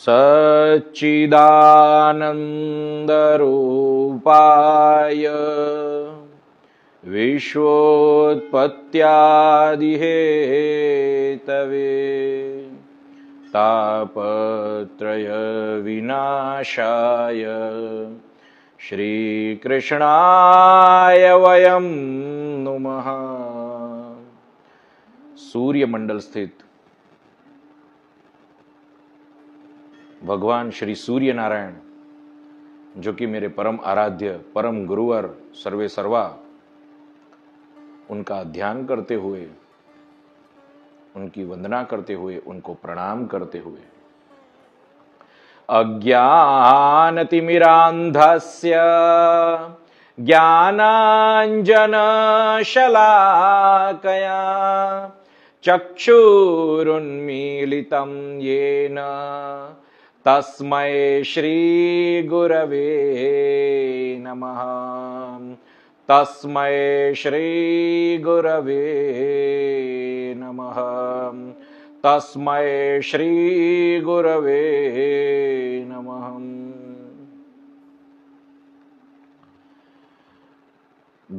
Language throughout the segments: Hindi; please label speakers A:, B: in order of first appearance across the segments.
A: सच्चिदानन्दरूपाय विश्वोत्पत्त्यादिहेतवे तापत्रयविनाशाय श्रीकृष्णाय वयं नुमः। सूर्यमंडल स्थित भगवान श्री सूर्य नारायण, जो कि मेरे परम आराध्य परम गुरुवर सर्वे सर्वा, उनका ध्यान करते हुए, उनकी वंदना करते हुए, उनको प्रणाम करते हुए, अज्ञानतिमिरान्धस्य ज्ञानाञ्जनशलाकया चक्षुरुन्मीलितं येन तस्मै श्री गुरवे नमः। तस्मै श्री गुरवे नमः। तस्मै श्री गुरवे नमः।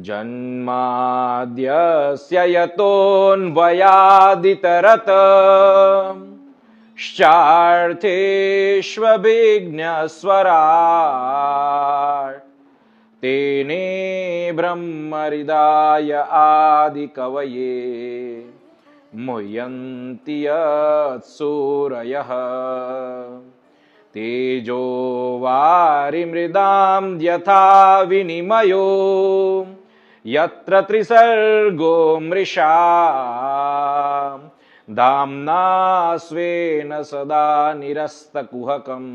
A: जन्माद्यस्य यतोऽन्वयादितरत श्चार्थेष्वभिघ्नस्वराट् तेने ब्रह्महृदाय आदिकवये मुह्यन्ति यत्सूरयः। तेजो वारिमृदां यथा विनिमयो यत्र त्रिसर्गो मृषा धाम्ना स्वेन सदा निरस्तकुहकं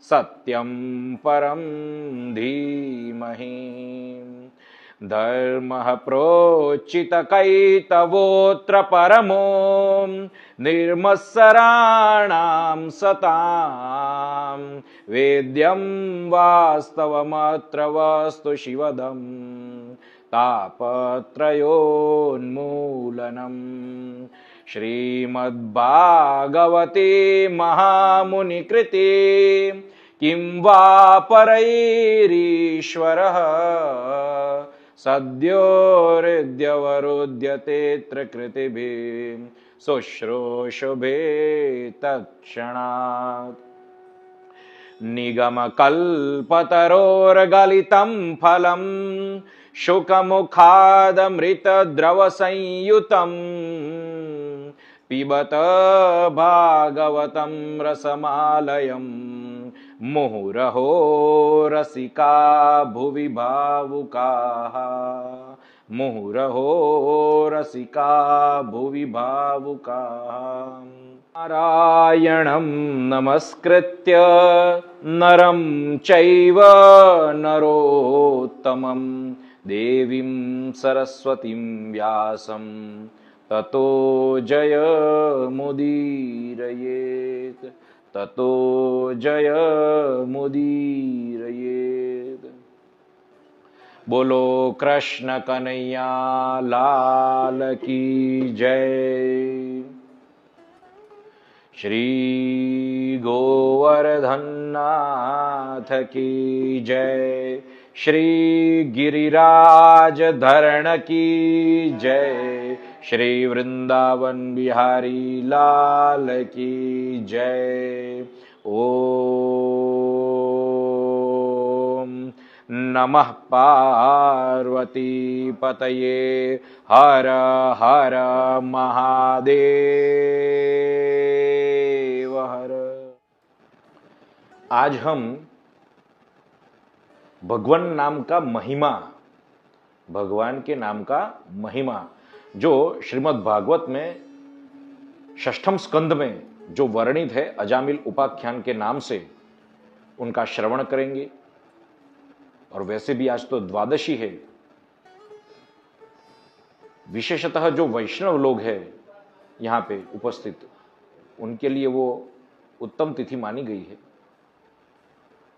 A: सत्यं परं धीमहि। धर्मः प्रोच्चितकैतवोऽत्र परमो निर्मत्सराणां सतां वेद्यं वास्तवमत्र वस्तु शिवदं तापत्रयोन्मूलनम्। श्रीमद्भागवते महामुनिकृते किं वा परैरीश्वरः सद्यो हृद्यवरुध्यतेऽत्र कृतिभिः शुश्रूषुभे तत्क्षणात्। निगमकल्पतरोर्गलितं फलं शुकमुखादमृतद्रवसंयुतं पिबत भागवतं रसमालयं मुहुरहो रसिका भुवि भावुकाः। मुहुरहो रसिका भुवि भावुकाः। नारायणं नमस्कृत्य नरं चैव नरोत्तमं देवीं सरस्वतीं व्यासं ततो जयमुदीरयेत्। ततो जयमुदीरयेत्। बोलो कृष्ण कन्हैया लाल की जय। श्री गोवर्धननाथ की जय। श्री गिरिराज धरण की जय। श्री वृंदावन बिहारी लाल की जय। ओम नमः पार्वती पतये हर हर महादेव हर। आज हम भगवान नाम का महिमा, भगवान के नाम का महिमा, जो श्रीमद् भागवत में षष्ठम स्कंद में जो वर्णित है अजामिल उपाख्यान के नाम से, उनका श्रवण करेंगे। और वैसे भी आज तो द्वादशी है, विशेषतः जो वैष्णव लोग हैं यहां पे उपस्थित, उनके लिए वो उत्तम तिथि मानी गई है।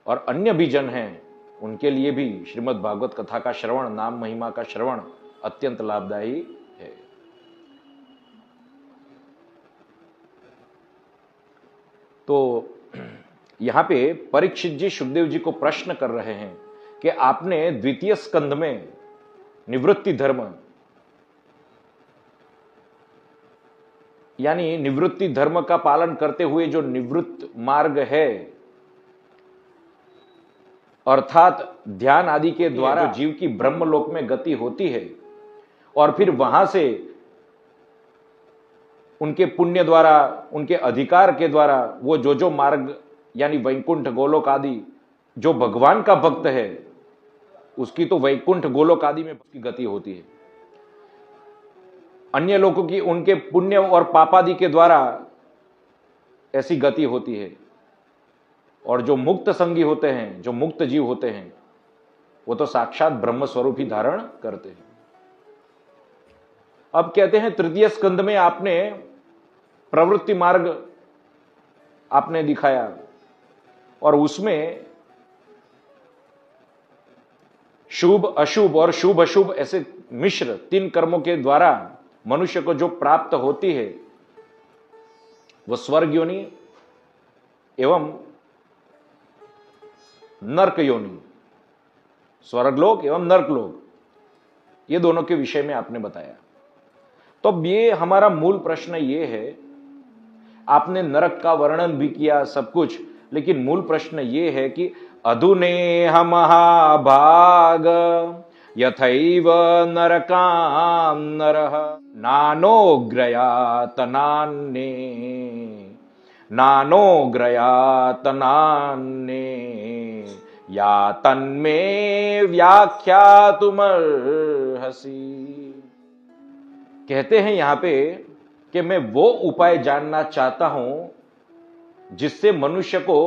A: और अन्य भी जन हैं, उनके लिए भी श्रीमद् भागवत कथा का श्रवण, नाम महिमा का श्रवण अत्यंत लाभदायी है। तो यहां पे परीक्षित जी सुखदेव जी को प्रश्न कर रहे हैं कि आपने द्वितीय स्कंध में निवृत्ति धर्म, यानी निवृत्ति धर्म का पालन करते हुए जो निवृत्त मार्ग है, अर्थात ध्यान आदि के द्वारा जो जीव की ब्रह्मलोक में गति होती है और फिर वहां से उनके पुण्य द्वारा, उनके अधिकार के द्वारा वो जो मार्ग, यानी वैकुंठ गोलोक आदि, जो भगवान का भक्त है उसकी तो वैकुंठ गोलोक आदि में गति होती है। अन्य लोगों की उनके पुण्य और पापादि के द्वारा ऐसी गति होती है। और जो मुक्त संगी होते हैं, जो मुक्त जीव होते हैं, वो तो साक्षात ब्रह्म स्वरूप ही धारण करते हैं। अब कहते हैं तृतीय स्कंद में आपने प्रवृत्ति मार्ग आपने दिखाया और उसमें शुभ अशुभ और शुभ अशुभ ऐसे मिश्र 3 कर्मों के द्वारा मनुष्य को जो प्राप्त होती है वह स्वर्ग योनि एवं नरक योनि, स्वर्गलोक एवं नरकलोक, ये दोनों के विषय में आपने बताया। तो अब ये हमारा मूल प्रश्न ये है, आपने नरक का वर्णन भी किया सब कुछ, लेकिन मूल प्रश्न ये है कि अधुनेह महाभाग यथैव नरकां नरः नानोग्रयात नान्ये या तन्मे व्याख्यातुमर्हसि। कहते हैं यहां पे कि मैं वो उपाय जानना चाहता हूं जिससे मनुष्य को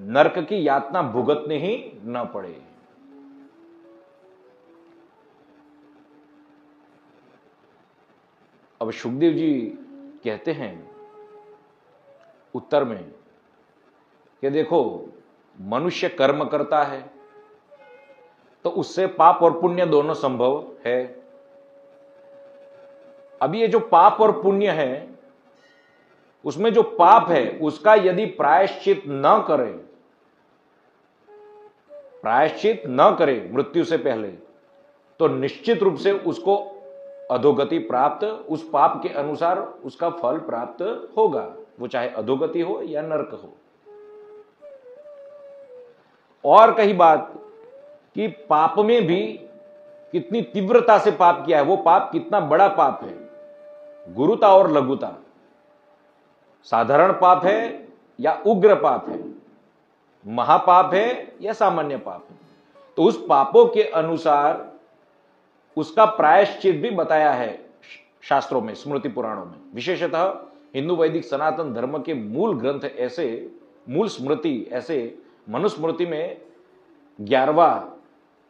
A: नरक की यातना भुगतने ही न पड़े। अब सुखदेव जी कहते हैं उत्तर में कि देखो, मनुष्य कर्म करता है तो उससे पाप और पुण्य दोनों संभव है। अब ये जो पाप और पुण्य है, उसमें जो पाप है उसका यदि प्रायश्चित न करे मृत्यु से पहले, तो निश्चित रूप से उसको अधोगति प्राप्त, उस पाप के अनुसार उसका फल प्राप्त होगा, वो चाहे अधोगति हो या नरक हो। और कही बात कि पाप में भी कितनी तीव्रता से पाप किया है, वो पाप कितना बड़ा पाप है, गुरुता और लघुता, साधारण पाप है या उग्र पाप है, महापाप है या सामान्य पाप है। तो उस पापों के अनुसार उसका प्रायश्चित भी बताया है शास्त्रों में, स्मृति पुराणों में। विशेषतः हिंदू वैदिक सनातन धर्म के मूल ग्रंथ ऐसे, मूल स्मृति ऐसे, मनुस्मृति में 11वां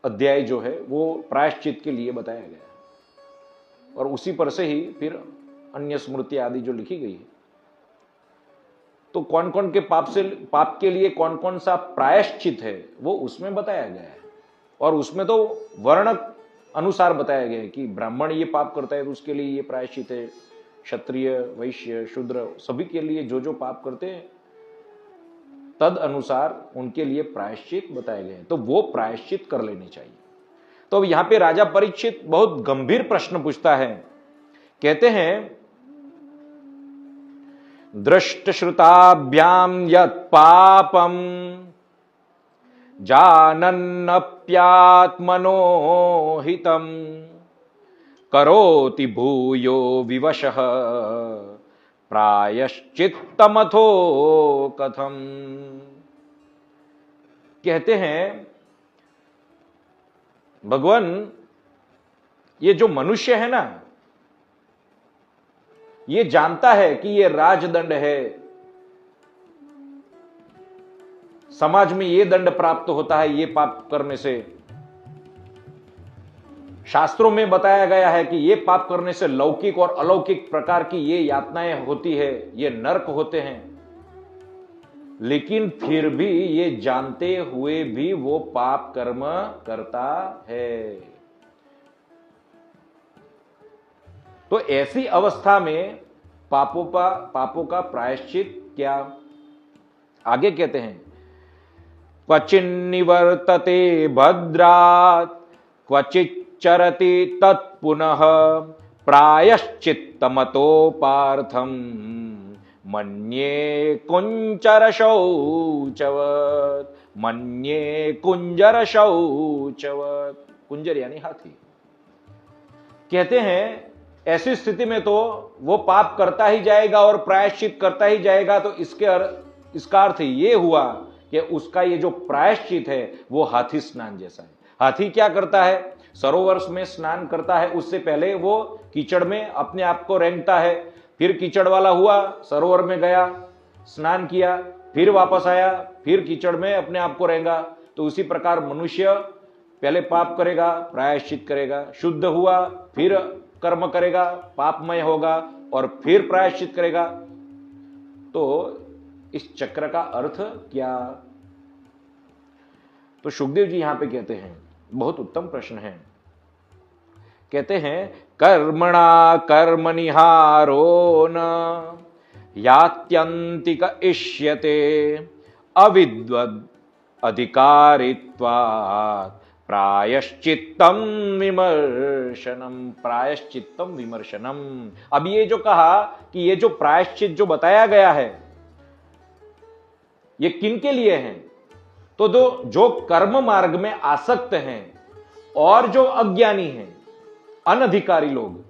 A: अध्याय जो है वो प्रायश्चित के लिए बताया गया है और उसी पर से ही फिर अन्य स्मृति आदि जो लिखी गई है। तो कौन कौन के पाप के लिए कौन कौन सा प्रायश्चित है वो उसमें बताया गया है। और उसमें तो वर्ण अनुसार बताया गया है कि ब्राह्मण ये पाप करता है तो उसके लिए ये प्रायश्चित है, क्षत्रिय वैश्य शूद्र सभी के लिए जो जो पाप करते हैं तद अनुसार उनके लिए प्रायश्चित बताए गए हैं, तो वो प्रायश्चित कर लेने चाहिए। तो अब यहां पे राजा परीक्षित बहुत गंभीर प्रश्न पूछता है। कहते हैं दृष्ट श्रुताभ्याम यत् पापम जानन्नप्यात्मनो हितम करोति भूयो विवशः प्रायश्चित्तमथो कथम। कहते हैं भगवान, ये जो मनुष्य है ना, ये जानता है कि ये राजदंड है, समाज में ये दंड प्राप्त होता है ये पाप करने से। शास्त्रों में बताया गया है कि ये पाप करने से लौकिक और अलौकिक प्रकार की ये यातनाएं होती है, ये नरक होते हैं। लेकिन फिर भी ये जानते हुए भी वो पाप कर्म करता है। तो ऐसी अवस्था में पापों का प्रायश्चित क्या? आगे कहते हैं, क्वचिन्निवर्तते भद्रात् क्वचिच्चरति तत्पुनः प्रायश्चित्तमतो पार्थम मन्ये कुंजर शौचवत्। मन्ये कुंजर शौचवत्, कुंजर यानी हाथी। कहते हैं ऐसी स्थिति में तो वो पाप करता ही जाएगा और प्रायश्चित करता ही जाएगा। तो इसका अर्थ ये हुआ कि उसका ये जो प्रायश्चित है वो हाथी स्नान जैसा है। हाथी क्या करता है? सरोवर में स्नान करता है, उससे पहले वो कीचड़ में अपने आप को रेंगता है, फिर कीचड़ वाला हुआ, सरोवर में गया, स्नान किया, फिर वापस आया, फिर कीचड़ में अपने आप को रेंगा। तो उसी प्रकार मनुष्य पहले पाप करेगा, प्रायश्चित करेगा, शुद्ध हुआ, फिर कर्म करेगा, पापमय होगा और फिर प्रायश्चित करेगा। तो इस चक्र का अर्थ क्या? तो सुखदेव जी यहां पे कहते हैं, बहुत उत्तम प्रश्न है। कहते हैं, कर्मणा कर्मनिहारो न यात्यंतिक इष्यते अविद्वद् अधिकारित्वात् प्रायश्चित्तम विमर्शनम। प्रायश्चित्तम विमर्शनम। अब ये जो कहा कि ये जो प्रायश्चित जो बताया गया है ये किन के लिए है? तो जो कर्म मार्ग में आसक्त हैं और जो अज्ञानी हैं, अनधिकारी लोग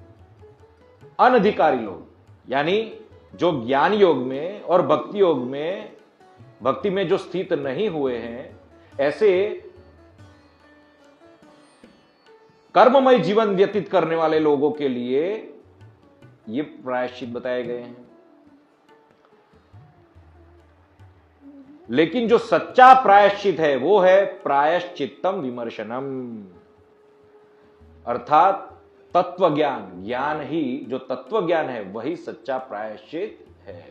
A: यानी जो ज्ञान योग में और भक्ति में जो स्थित नहीं हुए हैं, ऐसे कर्ममय जीवन व्यतीत करने वाले लोगों के लिए ये प्रायश्चित बताए गए हैं। लेकिन जो सच्चा प्रायश्चित है वो है प्रायश्चित्तम विमर्शनम, अर्थात तत्व ज्ञान ही, जो तत्व ज्ञान है वही सच्चा प्रायश्चित है।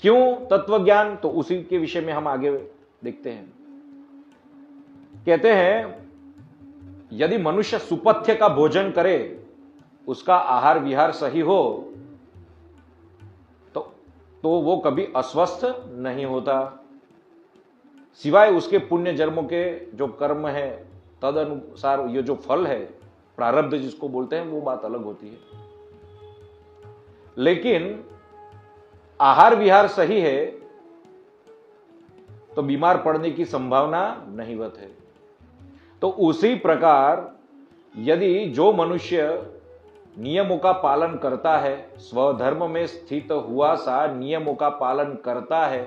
A: क्यों तत्व ज्ञान? तो उसी के विषय में हम आगे देखते हैं। कहते हैं, यदि मनुष्य सुपथ्य का भोजन करे, उसका आहार विहार सही हो, तो वो कभी अस्वस्थ नहीं होता, सिवाय उसके पुण्य जन्मों के जो कर्म है तद अनुसार ये जो फल है, प्रारब्ध जिसको बोलते हैं, वो बात अलग होती है। लेकिन आहार विहार सही है तो बीमार पड़ने की संभावना नहीवत है। तो उसी प्रकार यदि जो मनुष्य नियमों का पालन करता है, स्वधर्म में स्थित हुआ सा नियमों का पालन करता है,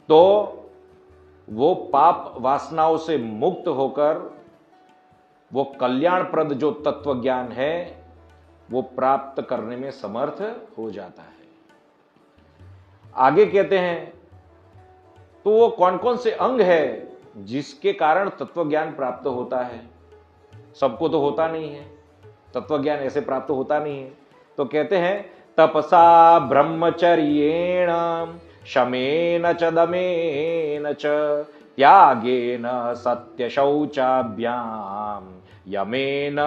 A: तो वो पाप वासनाओं से मुक्त होकर वो कल्याणप्रद जो तत्व ज्ञान है वो प्राप्त करने में समर्थ हो जाता है। आगे कहते हैं, तो वो कौन कौन से अंग है जिसके कारण तत्व ज्ञान प्राप्त होता है? सबको तो होता नहीं है, तत्व ज्ञान ऐसे प्राप्त होता नहीं है। तो कहते हैं, तपसा ब्रह्मचर्येण शमेन च दमेन च त्यागेन सत्य शौचाभ्याम यमेन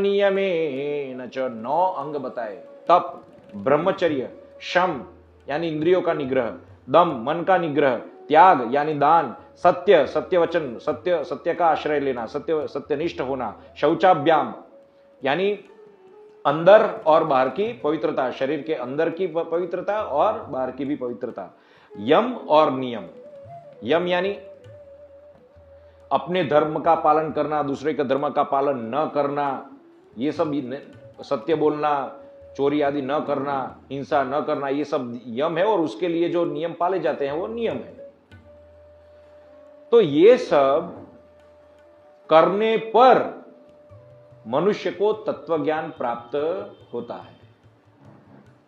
A: नियमेन च। 9 अंग बताए। तप, ब्रह्मचर्य, शम यानी इंद्रियों का निग्रह, दम मन का निग्रह, त्याग यानी दान, सत्य सत्यवचन, सत्य का आश्रय लेना, सत्यनिष्ठ होना, शौचाभ्याम यानी अंदर और बाहर की पवित्रता, शरीर के अंदर की पवित्रता और बाहर की भी पवित्रता, यम और नियम। यम यानी अपने धर्म का पालन करना, दूसरे के धर्म का पालन न करना, ये सब, सत्य बोलना, चोरी आदि न करना, हिंसा न करना, ये सब यम है। और उसके लिए जो नियम पाले जाते हैं वो नियम है। तो ये सब करने पर मनुष्य को तत्व ज्ञान प्राप्त होता है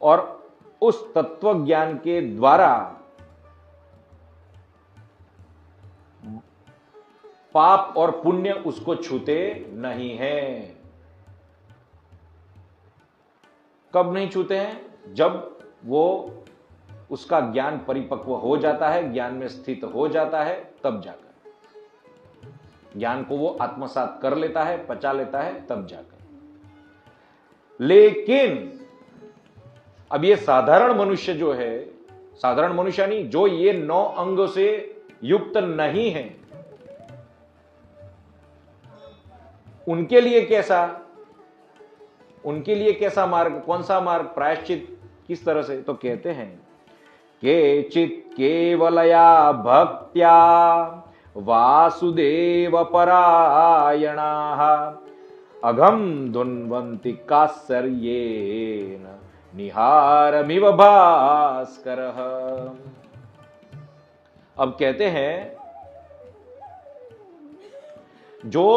A: और उस तत्व ज्ञान के द्वारा पाप और पुण्य उसको छूते नहीं है। कब नहीं छूते हैं? जब वो उसका ज्ञान परिपक्व हो जाता है, ज्ञान में स्थित हो जाता है, तब जाकर ज्ञान को वो आत्मसात कर लेता है, पचा लेता है, तब जाकर। लेकिन अब ये साधारण मनुष्य जो है, साधारण मनुष्य नहीं, जो ये 9 अंगों से युक्त नहीं है, उनके लिए कैसा मार्ग, कौन सा मार्ग, प्रायश्चित किस तरह से? तो कहते हैं केचित् केवलया भक्त्या वासुदेव परायणाः अघम धुन्वन्ति कात्सर्येण निहारमिव भास्करः। अब कहते हैं जो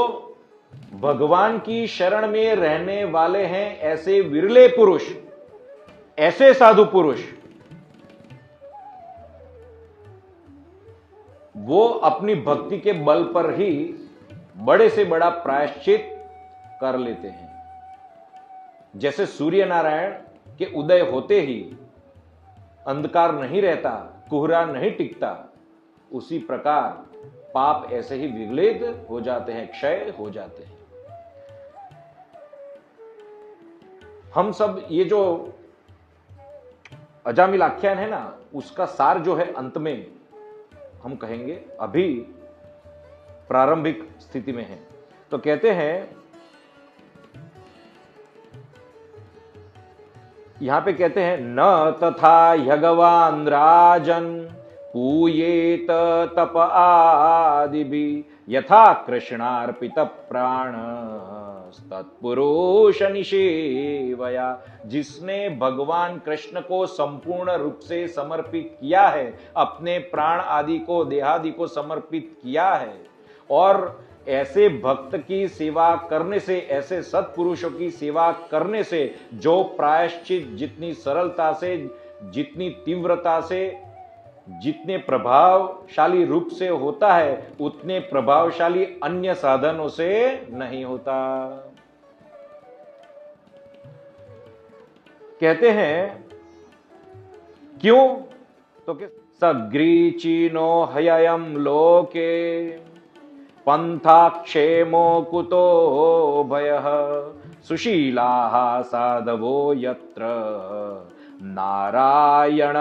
A: भगवान की शरण में रहने वाले हैं, ऐसे विरले पुरुष, ऐसे साधु पुरुष, वो अपनी भक्ति के बल पर ही बड़े से बड़ा प्रायश्चित कर लेते हैं। जैसे सूर्य नारायण के उदय होते ही अंधकार नहीं रहता, कोहरा नहीं टिकता, उसी प्रकार पाप ऐसे ही विगलित हो जाते हैं, क्षय हो जाते हैं। हम सब ये जो अजामिल आख्यान है ना, उसका सार जो है अंत में हम कहेंगे, अभी प्रारंभिक स्थिति में है। तो कहते हैं, यहां पे कहते हैं न तथा भगवान राजन पूयेत तप आदिभि यथा कृष्णार्पित प्राण तत्पुरुष निषेवया। जिसने भगवान कृष्ण को संपूर्ण रूप से समर्पित किया है, अपने प्राण आदि को, देहादि को समर्पित किया है, और ऐसे भक्त की सेवा करने से, ऐसे सत्पुरुषों की सेवा करने से जो प्रायश्चित जितनी सरलता से, जितनी तीव्रता से, जितने प्रभावशाली रूप से होता है, उतने प्रभावशाली अन्य साधनों से नहीं होता। कहते हैं क्यों? तो सग्रीचीनो हयम लोके पंथा क्षेमो कुतो भयः सुशीलाः साधवो यत्र नारायण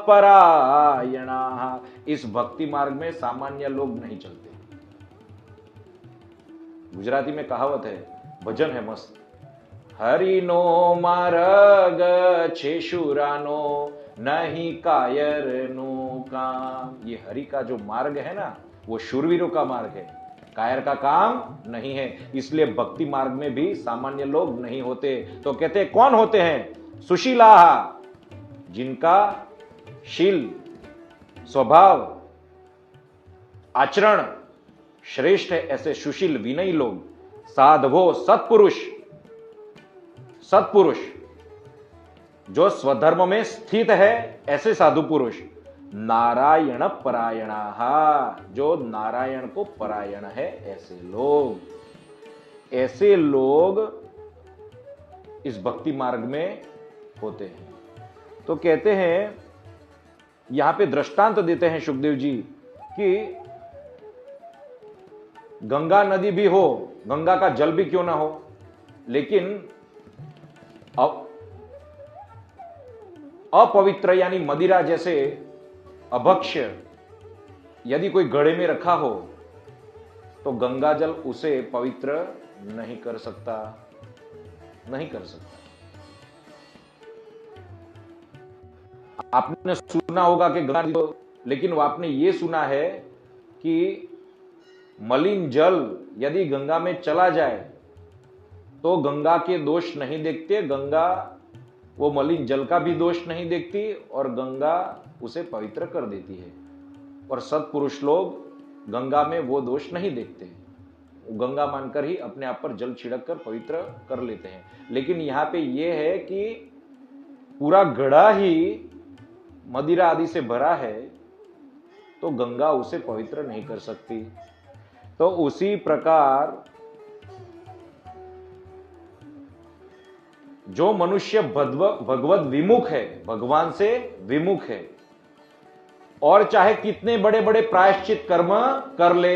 A: परायणाः। इस भक्ति मार्ग में सामान्य लोग नहीं चलते। गुजराती में कहावत है, भजन है मस्त, हरिनो मार्ग छेशुरानो नहीं कायर नो काम। ये हरि का जो मार्ग है ना, वो शूरवीरों का मार्ग है, कायर का काम नहीं है। इसलिए भक्ति मार्ग में भी सामान्य लोग नहीं होते। तो कहते हैं कौन होते हैं? सुशीला, जिनका शील, स्वभाव, आचरण श्रेष्ठ है, ऐसे सुशील विनयी लोग। साधवो, सत्पुरुष, सत्पुरुष जो स्वधर्म में स्थित है, ऐसे साधु पुरुष। नारायण परायणाः, जो नारायण को परायण है, ऐसे लोग इस भक्ति मार्ग में होते हैं। तो कहते हैं, यहां पे दृष्टांत देते हैं सुखदेव जी कि गंगा नदी भी हो, गंगा का जल भी क्यों ना हो, लेकिन अपवित्र यानी मदिरा जैसे अभक्ष्य यदि कोई घड़े में रखा हो, तो गंगा जल उसे पवित्र नहीं कर सकता, नहीं कर सकता। आपने सुना होगा कि गंगा, लेकिन आपने ये सुना है कि मलिन जल यदि गंगा में चला जाए तो गंगा के दोष नहीं देखते, गंगा वो मलिन जल का भी दोष नहीं देखती, और गंगा उसे पवित्र कर देती है। और सत्पुरुष लोग गंगा में वो दोष नहीं देखते, गंगा मानकर ही अपने आप पर जल छिड़क कर पवित्र कर लेते हैं। लेकिन यहां पे ये है कि पूरा घड़ा ही मदिरा आदि से भरा है, तो गंगा उसे पवित्र नहीं कर सकती। तो उसी प्रकार जो मनुष्य भगवत विमुख है, भगवान से विमुख है, और चाहे कितने बड़े बड़े प्रायश्चित कर्म कर ले,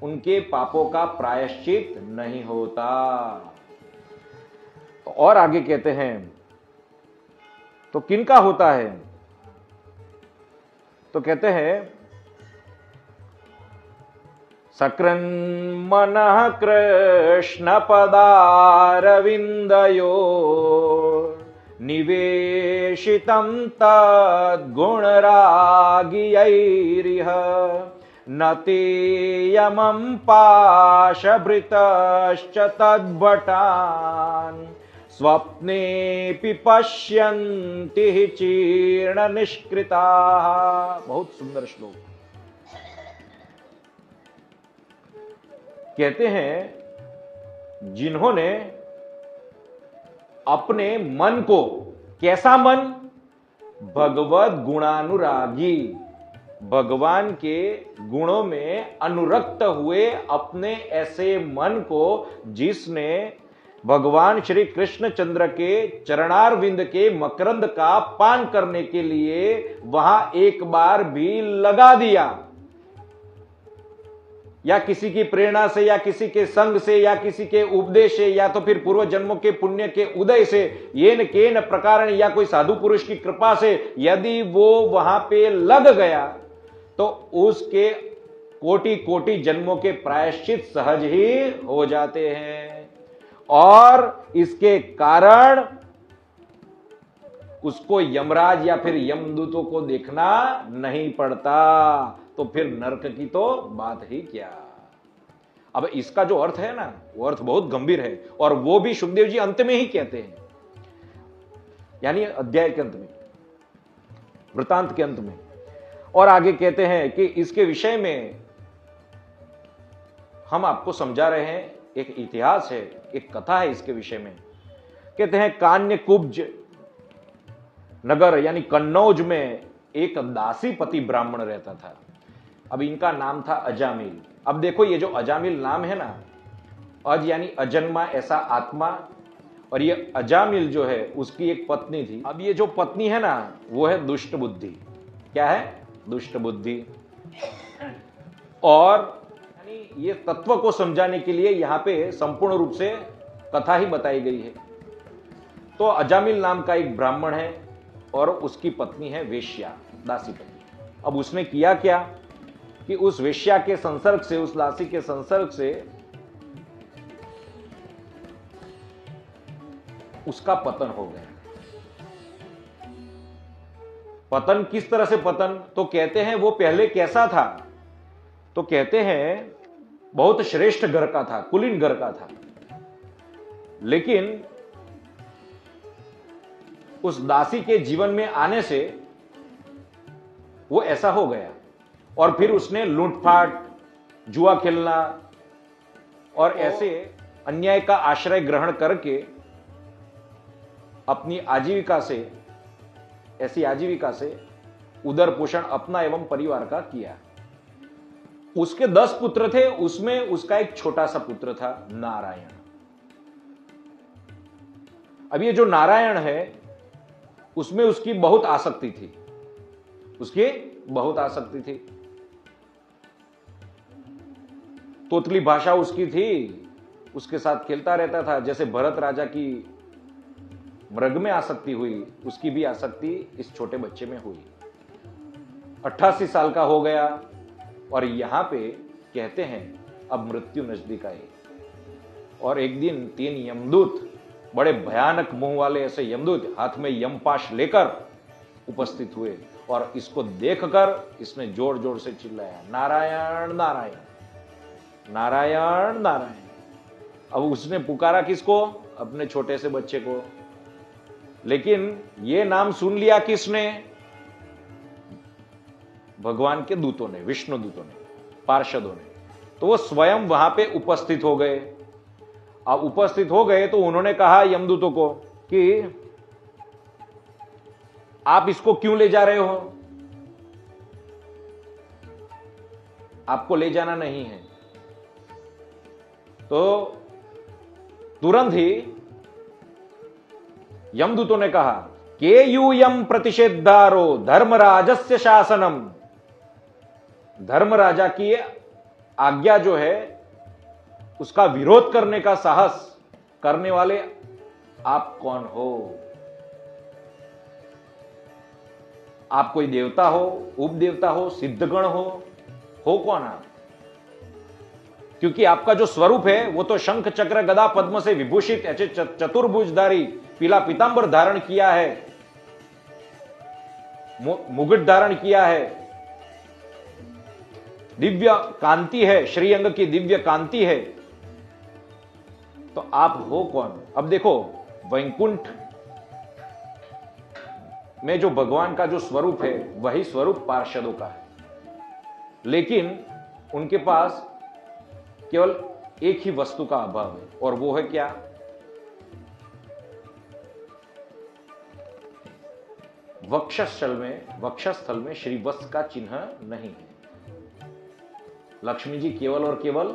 A: उनके पापों का प्रायश्चित नहीं होता। और आगे कहते हैं, तो किनका होता है? तो कहते हैं, सकृन्मनः कृष्ण पदारविन्दयो निवेशितं तद्गुणरागियैरिह न तेयमं पाशभृतश्च तद्भटान् स्वप्नेऽपि पश्यन्ति चीर्ण निष्कृताः। बहुत सुंदर श्लोक। कहते हैं, जिन्होंने अपने मन को, कैसा मन? भगवत गुणानुरागी, भगवान के गुणों में अनुरक्त हुए अपने ऐसे मन को, जिसने भगवान श्री कृष्णचंद्र के चरणारविंद के मकरंद का पान करने के लिए वहां एक बार भी लगा दिया, या किसी की प्रेरणा से, या किसी के संग से, या किसी के उपदेश से, या तो फिर पूर्व जन्मों के पुण्य के उदय से, येन केन प्रकार, या कोई साधु पुरुष की कृपा से यदि वो वहां पे लग गया, तो उसके कोटि कोटि जन्मों के प्रायश्चित सहज ही हो जाते हैं, और इसके कारण उसको यमराज या फिर यमदूतों को देखना नहीं पड़ता। तो फिर नरक की तो बात ही क्या। अब इसका जो अर्थ है ना, वो अर्थ बहुत गंभीर है, और वो भी सुखदेव जी अंत में ही कहते हैं, यानी अध्याय के अंत में, वृतांत के अंत में। और आगे कहते हैं कि इसके विषय में हम आपको समझा रहे हैं, एक इतिहास है, एक कथा है इसके विषय में। कहते हैं, कान्यकुब्ज नगर यानी कन्नौज में एक दासीपति ब्राह्मण रहता था। अब इनका नाम था अजामिल। अब देखो, ये जो अजामिल नाम है ना, अज यानी अजन्मा, ऐसा आत्मा, और ये अजामिल जो है उसकी एक पत्नी थी। अब ये जो पत्नी है ना, वो है दुष्ट बुद्धि। क्या है? दुष्ट बुद्धि। और यानी ये तत्व को समझाने के लिए यहां पे संपूर्ण रूप से कथा ही बताई गई है। तो अजामिल नाम का एक ब्राह्मण है और उसकी पत्नी है वेश्या, दासीपति। अब उसने किया क्या कि उस वेश्या के संसर्ग से, उस दासी के संसर्ग से उसका पतन हो गया। पतन किस तरह से पतन? तो कहते हैं वो पहले कैसा था? तो कहते हैं बहुत श्रेष्ठ घर का था, कुलीन घर का था, लेकिन उस दासी के जीवन में आने से वो ऐसा हो गया, और फिर उसने लूटपाट, जुआ खेलना और ऐसे अन्याय का आश्रय ग्रहण करके अपनी आजीविका से, ऐसी आजीविका से उदर पोषण अपना एवं परिवार का किया। उसके 10 पुत्र थे, उसमें उसका एक छोटा सा पुत्र था, नारायण। अब ये जो नारायण है, उसमें उसकी बहुत आसक्ति थी, उसकी बहुत आसक्ति थी। तोतली भाषा उसकी थी, उसके साथ खेलता रहता था। जैसे भरत राजा की मृग में आसक्ति हुई, उसकी भी आसक्ति इस छोटे बच्चे में हुई। 88 साल का हो गया, और यहां पे कहते हैं अब मृत्यु नजदीक आई। और एक दिन 3 यमदूत, बड़े भयानक मुंह वाले ऐसे यमदूत, हाथ में यमपाश लेकर उपस्थित हुए, और इसको देखकर इसने जोर जोर से चिल्लाया, नारायण नारायण नारायण नारायण। अब उसने पुकारा किसको? अपने छोटे से बच्चे को। लेकिन ये नाम सुन लिया किसने? भगवान के दूतों ने, विष्णु दूतों ने, पार्षदों ने। तो वो स्वयं वहां पे उपस्थित हो गए। अब उपस्थित हो गए तो उन्होंने कहा यमदूतों को कि आप इसको क्यों ले जा रहे हो? आपको ले जाना नहीं है। तो तुरंत ही यमदूतों ने कहा के यूयम प्रतिषेधारो धर्मराजस्य शासनम, धर्मराजा की आज्ञा जो है उसका विरोध करने का साहस करने वाले आप कौन हो? आप कोई देवता हो, उपदेवता हो, सिद्धगण हो कौन आप? क्योंकि आपका जो स्वरूप है वो तो शंख चक्र गदा पद्म से विभूषित ऐसे चतुर्भुजधारी पीला पीतांबर धारण किया है, मुकुट धारण किया है, दिव्य कांति है, श्रीअंग की दिव्य कांति है। तो आप हो कौन? अब देखो वैकुंठ में जो भगवान का जो स्वरूप है वही स्वरूप पार्षदों का है, लेकिन उनके पास केवल एक ही वस्तु का अभाव है, और वो है क्या? वक्षस्थल में श्रीवत्स का चिन्ह नहीं है। लक्ष्मी जी केवल और केवल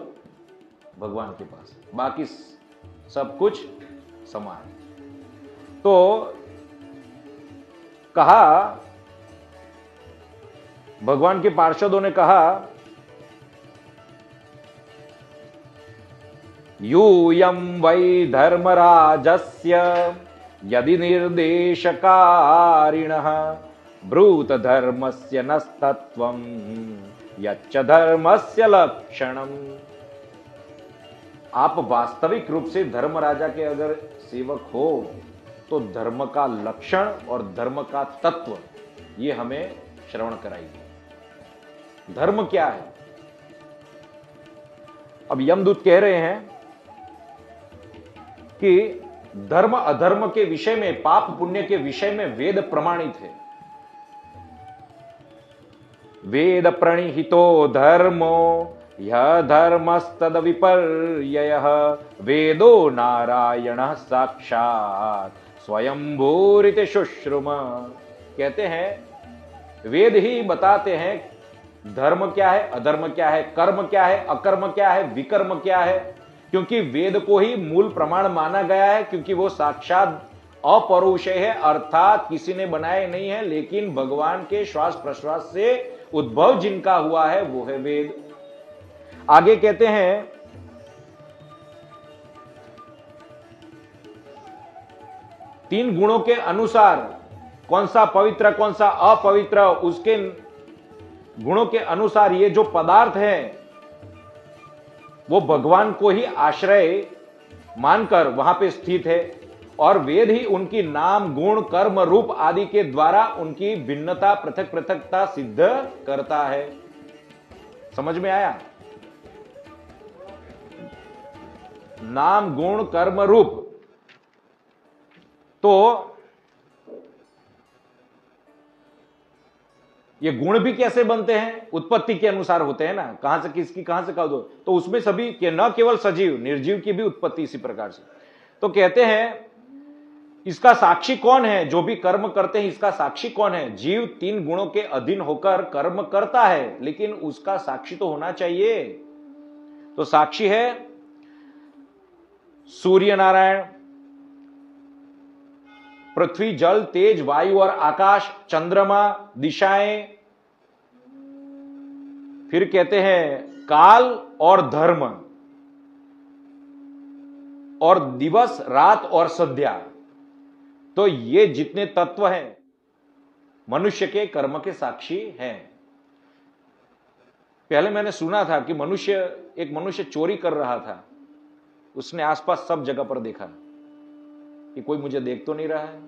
A: भगवान के पास, बाकी सब कुछ समान। तो कहा, भगवान के पार्षदों ने कहा यूयं वै धर्मराजस्य यदि निर्देशकारिणः ब्रूत धर्मस्य नस्तत्वं यच्च धर्मस्य लक्षणम्। आप वास्तविक रूप से धर्मराजा के अगर सेवक हो तो धर्म का लक्षण और धर्म का तत्व ये हमें श्रवण कराइए। धर्म क्या है? अब यमदूत कह रहे हैं कि धर्म अधर्म के विषय में, पाप पुण्य के विषय में वेद प्रमाणित है। वेद प्रणिहितो धर्मो यह धर्मस्तद विपर्ययः वेदो नारायणः साक्षात् स्वयंभूरित शुश्रुम। कहते हैं वेद ही बताते हैं धर्म क्या है, अधर्म क्या है, कर्म क्या है, अकर्म क्या है, विकर्म क्या है, क्योंकि वेद को ही मूल प्रमाण माना गया है, क्योंकि वो साक्षात अपौरुषेय है, अर्थात किसी ने बनाए नहीं है, लेकिन भगवान के श्वास प्रश्वास से उद्भव जिनका हुआ है वो है वेद। आगे कहते हैं तीन गुणों के अनुसार कौन सा पवित्र कौन सा अपवित्र, उसके गुणों के अनुसार ये जो पदार्थ है वो भगवान को ही आश्रय मानकर वहां पे स्थित है, और वेद ही उनकी नाम गुण कर्म रूप आदि के द्वारा उनकी भिन्नता पृथक पृथकता सिद्ध करता है। समझ में आया? नाम गुण कर्म रूप। तो ये गुण भी कैसे बनते हैं? उत्पत्ति के अनुसार होते हैं ना, कहां से किसकी कहां से कह दो, तो उसमें सभी के न केवल सजीव निर्जीव की भी उत्पत्ति इसी प्रकार से। तो कहते हैं इसका साक्षी कौन है? जो भी कर्म करते हैं इसका साक्षी कौन है? जीव तीन गुणों के अधीन होकर कर्म करता है, लेकिन उसका साक्षी तो होना चाहिए। तो साक्षी है सूर्य नारायण, पृथ्वी जल तेज वायु और आकाश, चंद्रमा, दिशाएं, फिर कहते हैं काल और धर्म, और दिवस रात और संध्या। तो ये जितने तत्व हैं मनुष्य के कर्म के साक्षी हैं। पहले मैंने सुना था कि एक मनुष्य चोरी कर रहा था, उसने आसपास सब जगह पर देखा कि कोई मुझे देख तो नहीं रहा है,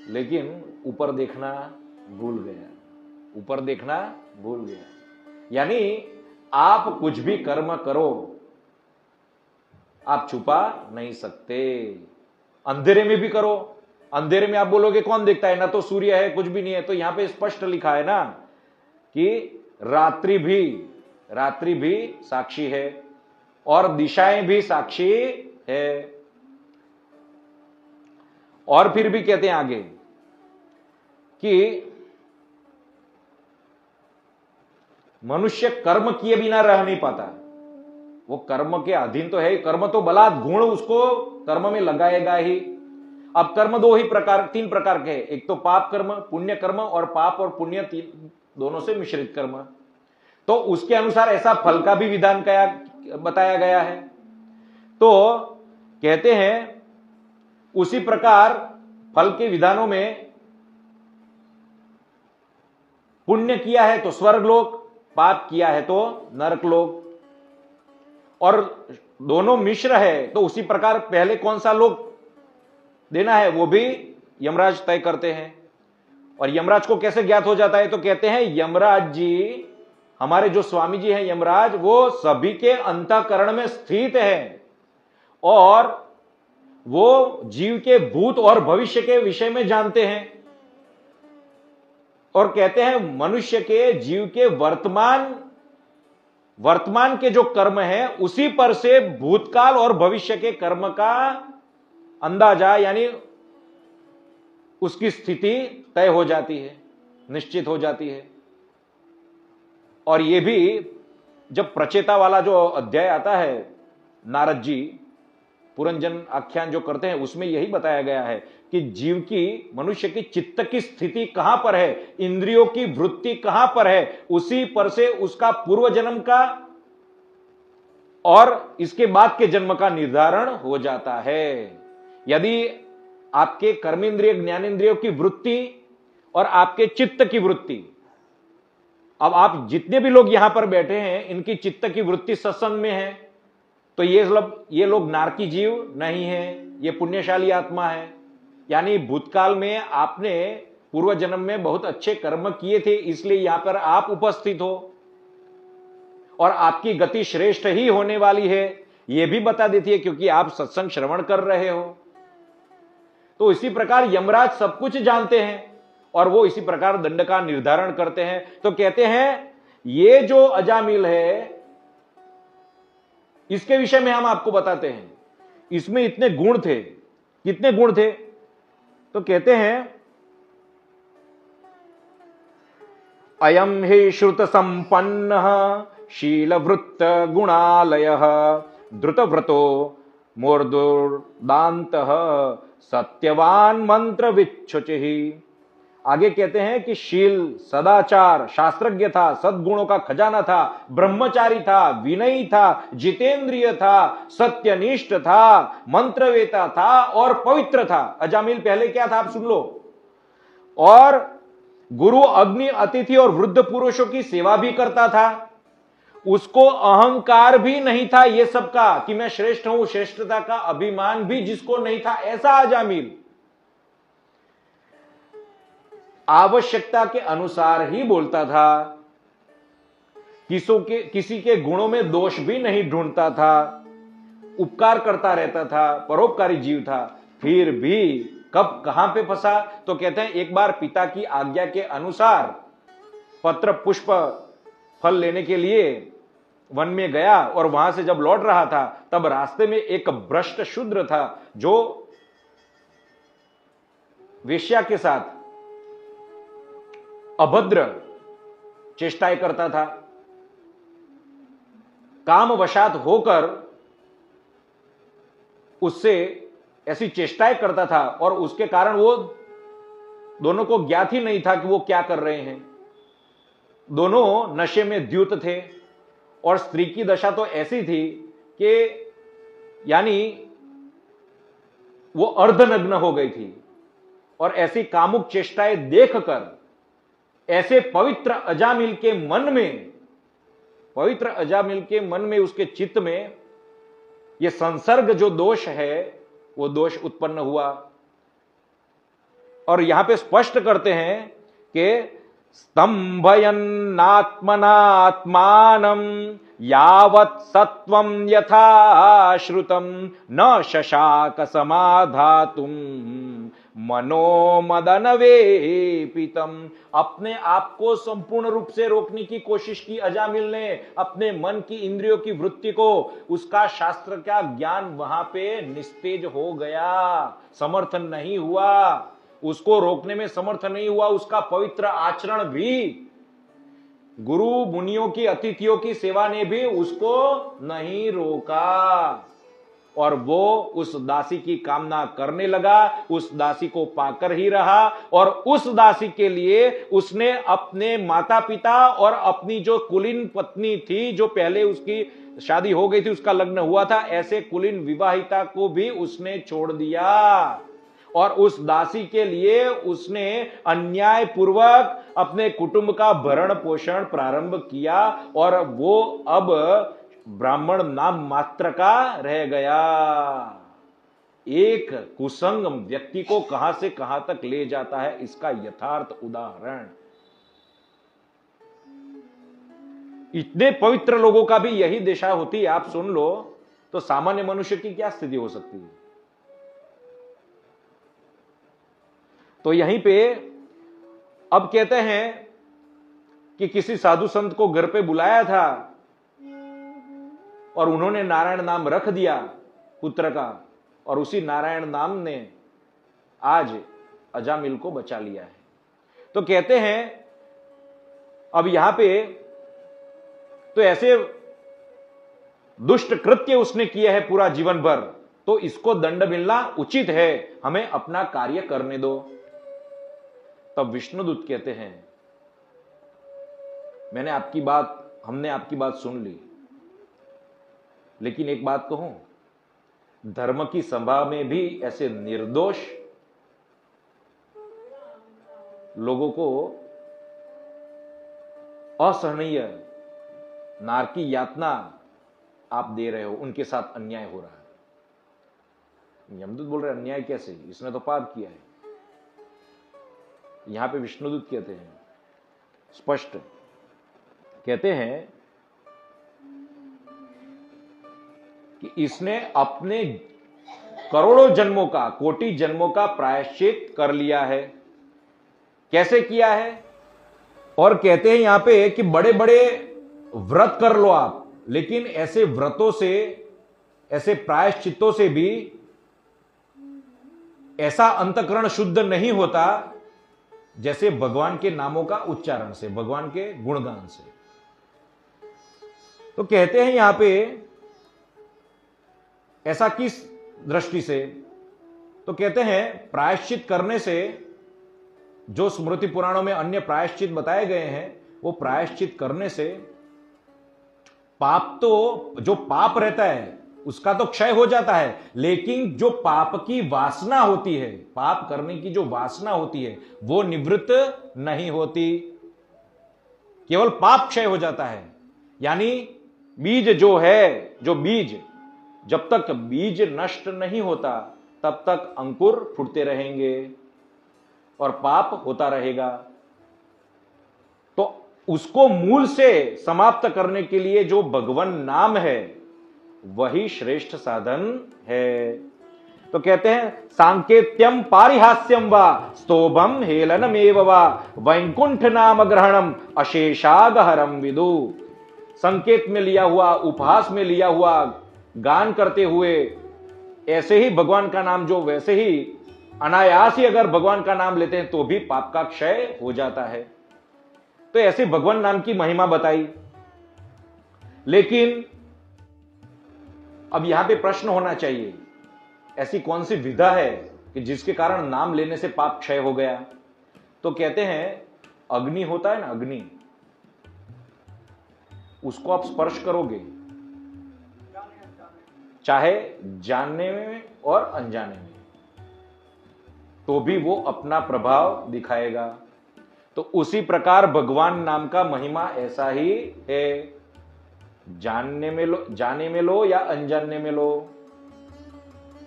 A: लेकिन ऊपर देखना भूल गया, ऊपर देखना भूल गया। यानी आप कुछ भी कर्म करो आप छुपा नहीं सकते। अंधेरे में भी करो, अंधेरे में आप बोलोगे कौन देखता है, ना तो सूर्य है कुछ भी नहीं है, तो यहां पे स्पष्ट लिखा है ना कि रात्रि भी साक्षी है और दिशाएं भी साक्षी है। और फिर भी कहते हैं आगे कि मनुष्य कर्म किए बिना रह नहीं पाता, वो कर्म के अधीन तो है, कर्म तो बलात् गुण उसको कर्म में लगाएगा ही। अब कर्म तीन प्रकार के हैं, एक तो पाप कर्म, पुण्य कर्म, और पाप और पुण्य दोनों से मिश्रित कर्म। तो उसके अनुसार ऐसा फल का भी विधान बताया गया है। तो कहते हैं उसी प्रकार फल के विधानों में पुण्य किया है तो स्वर्ग लोक, पाप किया है तो नरक लोक, और दोनों मिश्र है तो उसी प्रकार पहले कौन सा लोक देना है वो भी यमराज तय करते हैं। और यमराज को कैसे ज्ञात हो जाता है, तो कहते हैं यमराज जी, हमारे जो स्वामी जी हैं यमराज, वो सभी के अंतःकरण में स्थित है और वो जीव के भूत और भविष्य के विषय में जानते हैं। और कहते हैं मनुष्य के जीव के वर्तमान के जो कर्म है उसी पर से भूतकाल और भविष्य के कर्म का अंदाजा, यानी उसकी स्थिति तय हो जाती है, निश्चित हो जाती है। और यह भी जब प्रचेता वाला जो अध्याय आता है, नारद जी पुरंजन आख्यान जो करते हैं, उसमें यही बताया गया है कि जीव की, मनुष्य की चित्त की स्थिति कहां पर है, इंद्रियों की वृत्ति कहां पर है, उसी पर से उसका पूर्व जन्म का और इसके बाद के जन्म का निर्धारण हो जाता है। यदि आपके कर्मेंद्रिय ज्ञानेंद्रियों की वृत्ति और आपके चित्त की वृत्ति, अब आप जितने भी लोग यहां पर बैठे हैं इनकी चित्त की वृत्ति सत्संग में है, तो ये लोग नारकी जीव नहीं है, ये पुण्यशाली आत्मा है। यानी भूतकाल में आपने पूर्व जन्म में बहुत अच्छे कर्म किए थे, इसलिए यहां पर आप उपस्थित हो और आपकी गति श्रेष्ठ ही होने वाली है, यह भी बता देती है क्योंकि आप सत्संग श्रवण कर रहे हो। तो इसी प्रकार यमराज सब कुछ जानते हैं और वो इसी प्रकार दंड का निर्धारण करते हैं। तो कहते हैं ये जो अजामिल है इसके विषय में हम आपको बताते हैं, इसमें इतने गुण थे। कितने गुण थे, तो कहते हैं अयम हि श्रुत संपन्न शीलवृत्त गुणालय द्रुतव्रतो मूर्धुर्दांत सत्यवान मंत्र विच्छुचि। आगे कहते हैं कि शील, सदाचार, शास्त्रज्ञ था, सद्गुणों का खजाना था, ब्रह्मचारी था, विनयी था, जितेंद्रिय था, सत्यनिष्ठ था, मंत्रवेता था और पवित्र था। अजामिल पहले क्या था आप सुन लो। और गुरु, अग्नि, अतिथि और वृद्ध पुरुषों की सेवा भी करता था। उसको अहंकार भी नहीं था ये सब का कि मैं श्रेष्ठ हूं, श्रेष्ठता का अभिमान भी जिसको नहीं था, ऐसा अजामिल आवश्यकता के अनुसार ही बोलता था, किसी के गुणों में दोष भी नहीं ढूंढता था, उपकार करता रहता था, परोपकारी जीव था। फिर भी कब कहां पे फंसा, तो कहते हैं एक बार पिता की आज्ञा के अनुसार पत्र पुष्प फल लेने के लिए वन में गया और वहां से जब लौट रहा था तब रास्ते में एक भ्रष्ट शूद्र था जो वेश्या के साथ अभद्र चेष्टाएं करता था। कामवशात होकर उससे ऐसी चेष्टाएं करता था और उसके कारण वो दोनों को ज्ञात ही नहीं था कि वो क्या कर रहे हैं। दोनों नशे में द्युत थे और स्त्री की दशा तो ऐसी थी कि यानी वो अर्धनग्न हो गई थी। और ऐसी कामुक चेष्टाएं देखकर ऐसे पवित्र अजामिल के मन में उसके चित्त में यह संसर्ग जो दोष है वो दोष उत्पन्न हुआ। और यहां पे स्पष्ट करते हैं कि स्तंभयन्नात्मनात्मानं यावत् सत्वं यथा श्रुतं न शशाक समाधातुं मनोमदनवेपितम। अपने आप को संपूर्ण रूप से रोकने की कोशिश की अजामिल ने, अपने मन की, इंद्रियों की वृत्ति को। उसका शास्त्र का ज्ञान वहां पे निस्तेज हो गया, समर्थन नहीं हुआ, उसको रोकने में समर्थ नहीं हुआ। उसका पवित्र आचरण भी गुरु मुनियों की, अतिथियों की सेवा ने भी उसको नहीं रोका और वो उस दासी की कामना करने लगा, उस दासी को पाकर ही रहा और उस दासी के लिए उसने अपने माता पिता और अपनी जो कुलीन पत्नी थी, जो पहले उसकी शादी हो गई थी, उसका लग्न हुआ था, ऐसे कुलीन विवाहिता को भी उसने छोड़ दिया और उस दासी के लिए उसने अन्याय पूर्वक अपने कुटुंब का भरण पोषण प्रारंभ किया और वो अब ब्राह्मण नाम मात्र का रह गया। एक कुसंग व्यक्ति को कहां से कहां तक ले जाता है, इसका यथार्थ उदाहरण। इतने पवित्र लोगों का भी यही दिशा होती है, आप सुन लो तो सामान्य मनुष्य की क्या स्थिति हो सकती है। तो यहीं पे अब कहते हैं कि किसी साधु संत को घर पे बुलाया था और उन्होंने नारायण नाम रख दिया पुत्र का और उसी नारायण नाम ने आज अजामिल को बचा लिया है। तो कहते हैं अब यहां पे तो ऐसे दुष्ट कृत्य उसने किए हैं पूरा जीवन भर, तो इसको दंड मिलना उचित है, हमें अपना कार्य करने दो। तब विष्णुदूत कहते हैं हमने आपकी बात सुन ली, लेकिन एक बात कहूं, धर्म की सभा में भी ऐसे निर्दोष लोगों को असहनीय नारकी यातना आप दे रहे हो, उनके साथ अन्याय हो रहा है। यमदूत बोल रहे अन्याय कैसे, इसने तो पाप किया है। यहां पे विष्णुदूत कहते हैं, स्पष्ट कहते हैं कि इसने अपने करोड़ों जन्मों का, कोटि जन्मों का प्रायश्चित कर लिया है। कैसे किया है? और कहते हैं यहां पे कि बड़े बड़े व्रत कर लो आप, लेकिन ऐसे व्रतों से, ऐसे प्रायश्चितों से भी ऐसा अंतःकरण शुद्ध नहीं होता जैसे भगवान के नामों का उच्चारण से, भगवान के गुणगान से। तो कहते हैं यहां पे ऐसा किस दृष्टि से? तो कहते हैं प्रायश्चित करने से, जो स्मृति पुराणों में अन्य प्रायश्चित बताए गए हैं, वो प्रायश्चित करने से पाप तो, जो पाप रहता है उसका तो क्षय हो जाता है, लेकिन जो पाप की वासना होती है, पाप करने की जो वासना होती है, वो निवृत्त नहीं होती, केवल पाप क्षय हो जाता है। यानी बीज जो है, जो बीज, जब तक बीज नष्ट नहीं होता तब तक अंकुर फूटते रहेंगे और पाप होता रहेगा। तो उसको मूल से समाप्त करने के लिए जो भगवान नाम है वही श्रेष्ठ साधन है। तो कहते हैं सांकेत्यम पारिहास्यम वा स्तोभम हेलनमेव वा वैकुंठ नाम ग्रहणम अशेषागहरम विदु। संकेत में लिया हुआ, उपहास में लिया हुआ, गान करते हुए ऐसे ही भगवान का नाम, जो वैसे ही अनायास ही अगर भगवान का नाम लेते हैं तो भी पाप का क्षय हो जाता है। तो ऐसे भगवान नाम की महिमा बताई। लेकिन अब यहां पे प्रश्न होना चाहिए, ऐसी कौन सी विधा है कि जिसके कारण नाम लेने से पाप क्षय हो गया? तो कहते हैं अग्नि होता है ना, अग्नि, उसको आप स्पर्श करोगे, चाहे जानने में और अनजाने में, तो भी वो अपना प्रभाव दिखाएगा। तो उसी प्रकार भगवान नाम का महिमा ऐसा ही है, जानने में लो, जाने में लो या अनजाने में लो,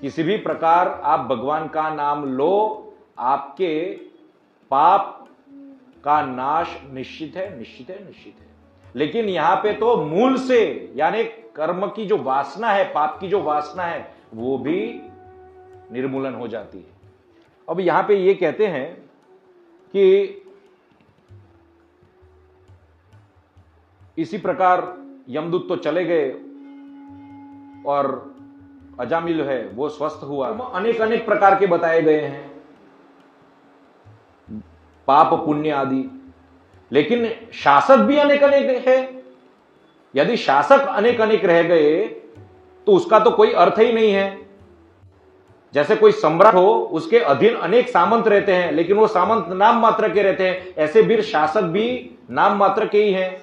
A: किसी भी प्रकार आप भगवान का नाम लो, आपके पाप का नाश निश्चित है, निश्चित है, निश्चित है। लेकिन यहां पे तो मूल से, यानी कर्म की जो वासना है, पाप की जो वासना है, वो भी निर्मूलन हो जाती है। अब यहां पे ये कहते हैं कि इसी प्रकार यमदूत तो चले गए और अजामिल है वो स्वस्थ हुआ। अनेक अनेक प्रकार के बताए गए हैं, पाप पुण्य आदि। लेकिन शासक भी अनेक अनेक है। यदि शासक अनेक अनेक रह गए तो उसका तो कोई अर्थ ही नहीं है। जैसे कोई सम्राट हो, उसके अधीन अनेक सामंत रहते हैं, लेकिन वो सामंत नाम मात्र के रहते हैं, ऐसे वीर शासक भी नाम मात्र के ही हैं।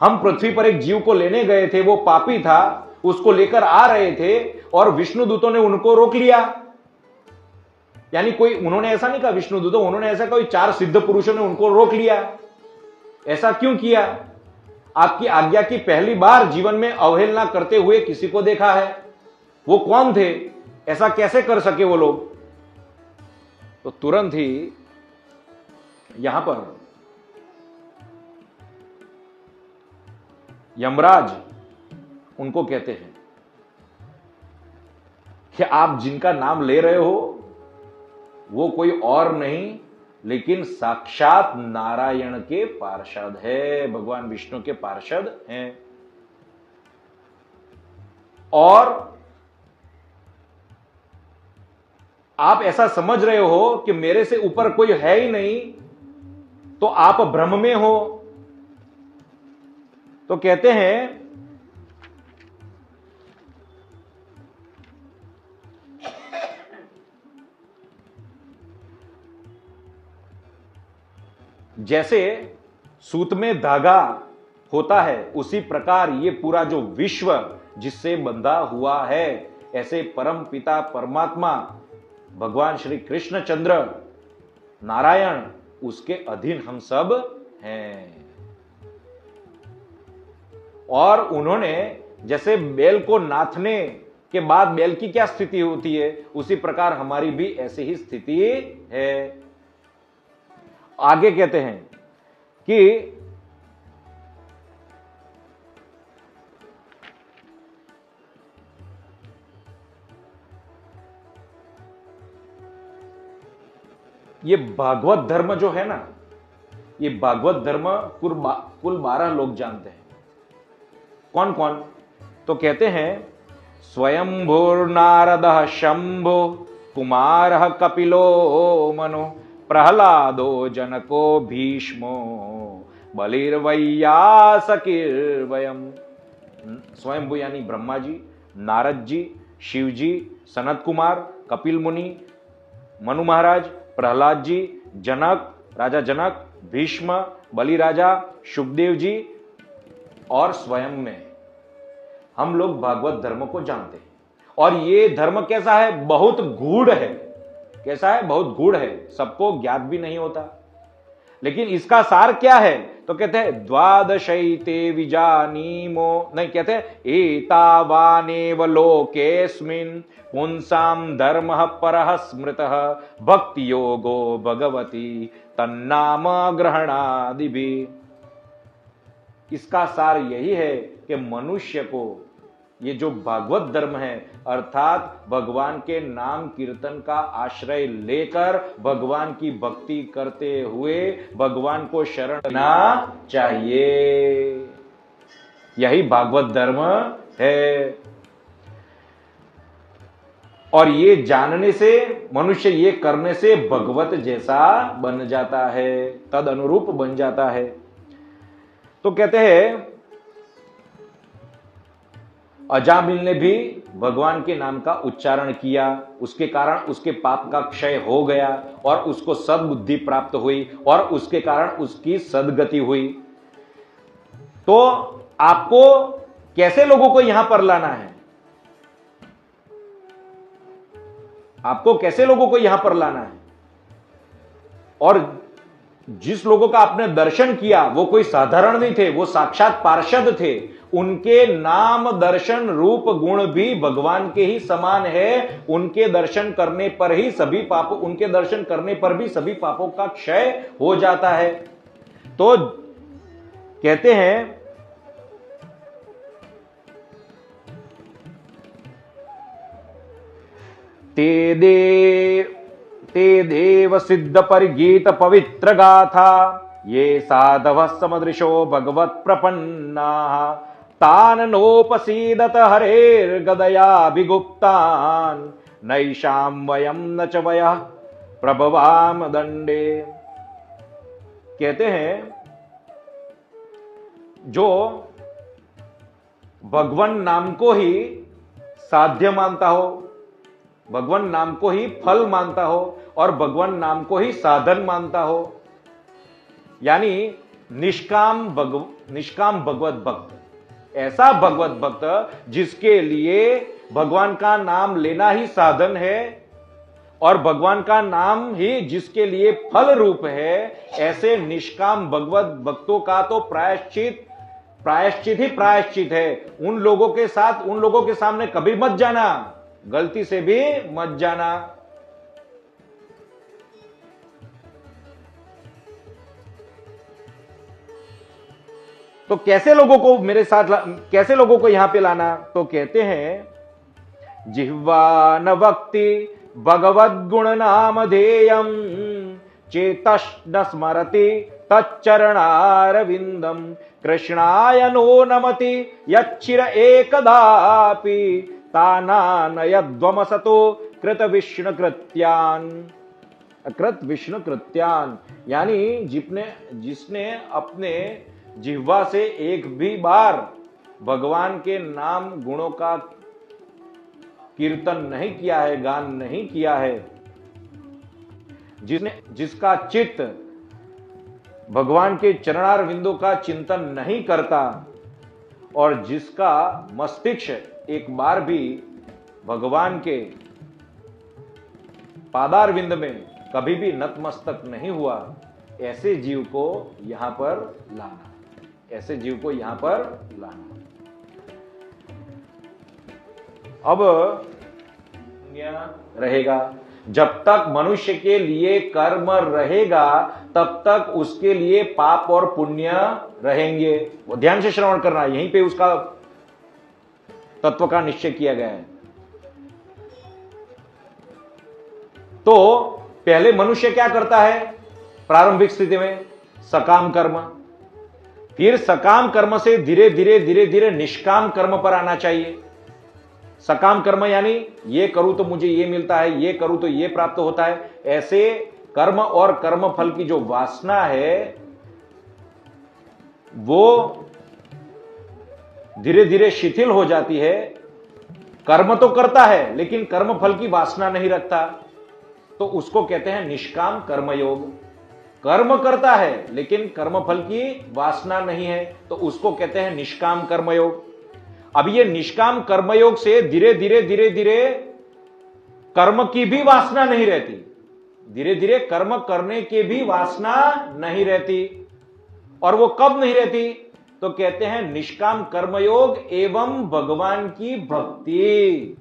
A: हम पृथ्वी पर एक जीव को लेने गए थे, वो पापी था, उसको लेकर आ रहे थे और विष्णु दूतों ने उनको रोक लिया। यानी कोई, उन्होंने ऐसा नहीं कहा विष्णु दूतों, उन्होंने ऐसा कोई 4 सिद्ध पुरुषों ने उनको रोक लिया। ऐसा क्यों किया? आपकी आज्ञा की पहली बार जीवन में अवहेलना करते हुए किसी को देखा है। वो कौन थे? ऐसा कैसे कर सके वो लोग? तो तुरंत ही यहां पर यमराज उनको कहते हैं कि आप जिनका नाम ले रहे हो वो कोई और नहीं, लेकिन साक्षात नारायण के पार्षद है, भगवान विष्णु के पार्षद हैं। और आप ऐसा समझ रहे हो कि मेरे से ऊपर कोई है ही नहीं, तो आप भ्रम में हो। तो कहते हैं जैसे सूत में धागा होता है, उसी प्रकार ये पूरा जो विश्व जिससे बंधा हुआ है, ऐसे परम पिता परमात्मा भगवान श्री कृष्णचंद्र नारायण, उसके अधीन हम सब हैं। और उन्होंने जैसे बैल को नाथने के बाद बैल की क्या स्थिति होती है, उसी प्रकार हमारी भी ऐसी ही स्थिति है। आगे कहते हैं कि ये भागवत धर्म जो है ना, ये भागवत धर्म कुल 12 लोग जानते हैं। कौन कौन? तो कहते हैं स्वयंभूर नारदः शंभो कुमारः कपिलो मनो प्रहलादो जनको भीष्मो बलिर्वैयासकीर्वयम्। स्वयंभू यानी ब्रह्मा जी, नारद जी, शिव जी, सनत कुमार, कपिल मुनि, मनु महाराज, प्रहलाद जी, जनक, राजा जनक, भीष्म, बलि राजा, सुखदेव जी और स्वयं में हम लोग भागवत धर्म को जानते हैं। और ये धर्म कैसा है? बहुत गूढ़ है। कैसा है? बहुत गूढ़ है, सबको ज्ञात भी नहीं होता। लेकिन इसका सार क्या है? तो कहते हैं द्वादशैते विजानीमो, नहीं, कहते हैं एतावानेव लोकेस्मिन् पुंसाम धर्मः परः स्मृतः भक्ति योगो भगवती तन्नाम ग्रहणादिभिः। इसका सार यही है कि मनुष्य को ये जो भागवत धर्म है, अर्थात भगवान के नाम कीर्तन का आश्रय लेकर भगवान की भक्ति करते हुए भगवान को शरण लेना चाहिए। यही भागवत धर्म है। और ये जानने से, मनुष्य ये करने से भगवत जैसा बन जाता है, तद अनुरूप बन जाता है। तो कहते हैं अजामिल ने भी भगवान के नाम का उच्चारण किया, उसके कारण उसके पाप का क्षय हो गया और उसको सद्बुद्धि प्राप्त हुई और उसके कारण उसकी सद्गति हुई। तो आपको कैसे लोगों को यहां पर लाना है? आपको कैसे लोगों को यहां पर लाना है? और जिस लोगों का आपने दर्शन किया वो कोई साधारण नहीं थे, वो साक्षात पार्षद थे। उनके नाम दर्शन रूप गुण भी भगवान के ही समान है। उनके दर्शन करने पर ही सभी पापों, उनके दर्शन करने पर भी सभी पापों का क्षय हो जाता है। तो कहते हैं ते देव सिद्ध परिगीत पवित्र गाथा ये साधव समदृशो भगवत प्रपन्ना तान नोपसीदत हरेर्गदयाभिगुप्तान् नैषाम वयम न च वयः प्रभवाम दंडे। कहते हैं जो भगवान नाम को ही साध्य मानता हो, भगवान नाम को ही फल मानता हो और भगवान नाम को ही साधन मानता हो, यानी निष्काम भगवत भक्त, ऐसा भगवत भक्त जिसके लिए भगवान का नाम लेना ही साधन है और भगवान का नाम ही जिसके लिए फल रूप है, ऐसे निष्काम भगवत भक्तों का तो प्रायश्चित ही प्रायश्चित है। उन लोगों के सामने कभी मत जाना, गलती से भी मत जाना। तो कैसे लोगों को यहां पे लाना? तो कहते हैं जिह्वा न वक्ति भगवद गुण नाम धेयम चेतश न स्मरति तच्चरणारविंदम कृष्णाय नो नमति यच्चिर एकदापि तानानयद्वमसतो कृत विष्णु कृत्यान, यानी जिसने अपने जिह्वा से एक भी बार भगवान के नाम गुणों का कीर्तन नहीं किया है, गान नहीं किया है, जिसका चित्त भगवान के चरणार विंदों का चिंतन नहीं करता और जिसका मस्तिष्क एक बार भी भगवान के पादार विंद में कभी भी नतमस्तक नहीं हुआ, ऐसे जीव को यहां पर लाना, ऐसे जीव को यहां पर लाना। अब रहेगा, जब तक मनुष्य के लिए कर्म रहेगा तब तक उसके लिए पाप और पुण्य रहेंगे। वो ध्यान से श्रवण करना, यहीं पे उसका तत्व का निश्चय किया गया है। तो पहले मनुष्य क्या करता है प्रारंभिक स्थिति में? सकाम कर्म, फिर सकाम कर्म से धीरे धीरे निष्काम कर्म पर आना चाहिए। सकाम कर्म यानी ये करूं तो मुझे ये मिलता है, ये करूं तो ये प्राप्त होता है, ऐसे कर्म और कर्म फल की जो वासना है वो धीरे धीरे शिथिल हो जाती है। कर्म तो करता है लेकिन कर्म फल की वासना नहीं रखता, तो उसको कहते हैं निष्काम कर्मयोग। कर्म करता है लेकिन कर्म फल की वासना नहीं है, तो उसको कहते हैं निष्काम कर्मयोग। अब ये निष्काम कर्मयोग से धीरे धीरे कर्म की भी वासना नहीं रहती, धीरे धीरे कर्म करने की भी वासना नहीं रहती। और वो कब नहीं रहती? तो कहते हैं निष्काम कर्मयोग एवं भगवान की भक्ति।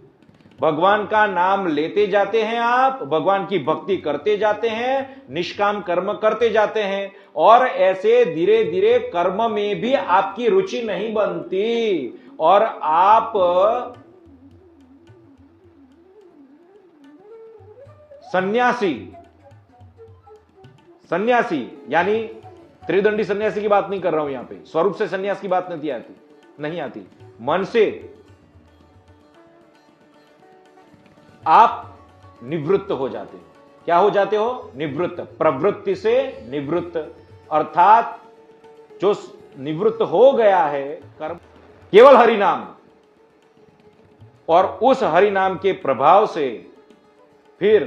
A: भगवान का नाम लेते जाते हैं आप, भगवान की भक्ति करते जाते हैं, निष्काम कर्म करते जाते हैं, और ऐसे धीरे धीरे कर्म में भी आपकी रुचि नहीं बनती और आप सन्यासी यानी त्रिदंडी सन्यासी की बात नहीं कर रहा हूं, यहां पे स्वरूप से सन्यास की बात नहीं आती। मन से आप निवृत्त हो जाते हो। क्या हो जाते हो? निवृत्त, प्रवृत्ति से निवृत्त, अर्थात जो निवृत्त हो गया है कर्म, केवल हरि नाम, और उस हरि नाम के प्रभाव से फिर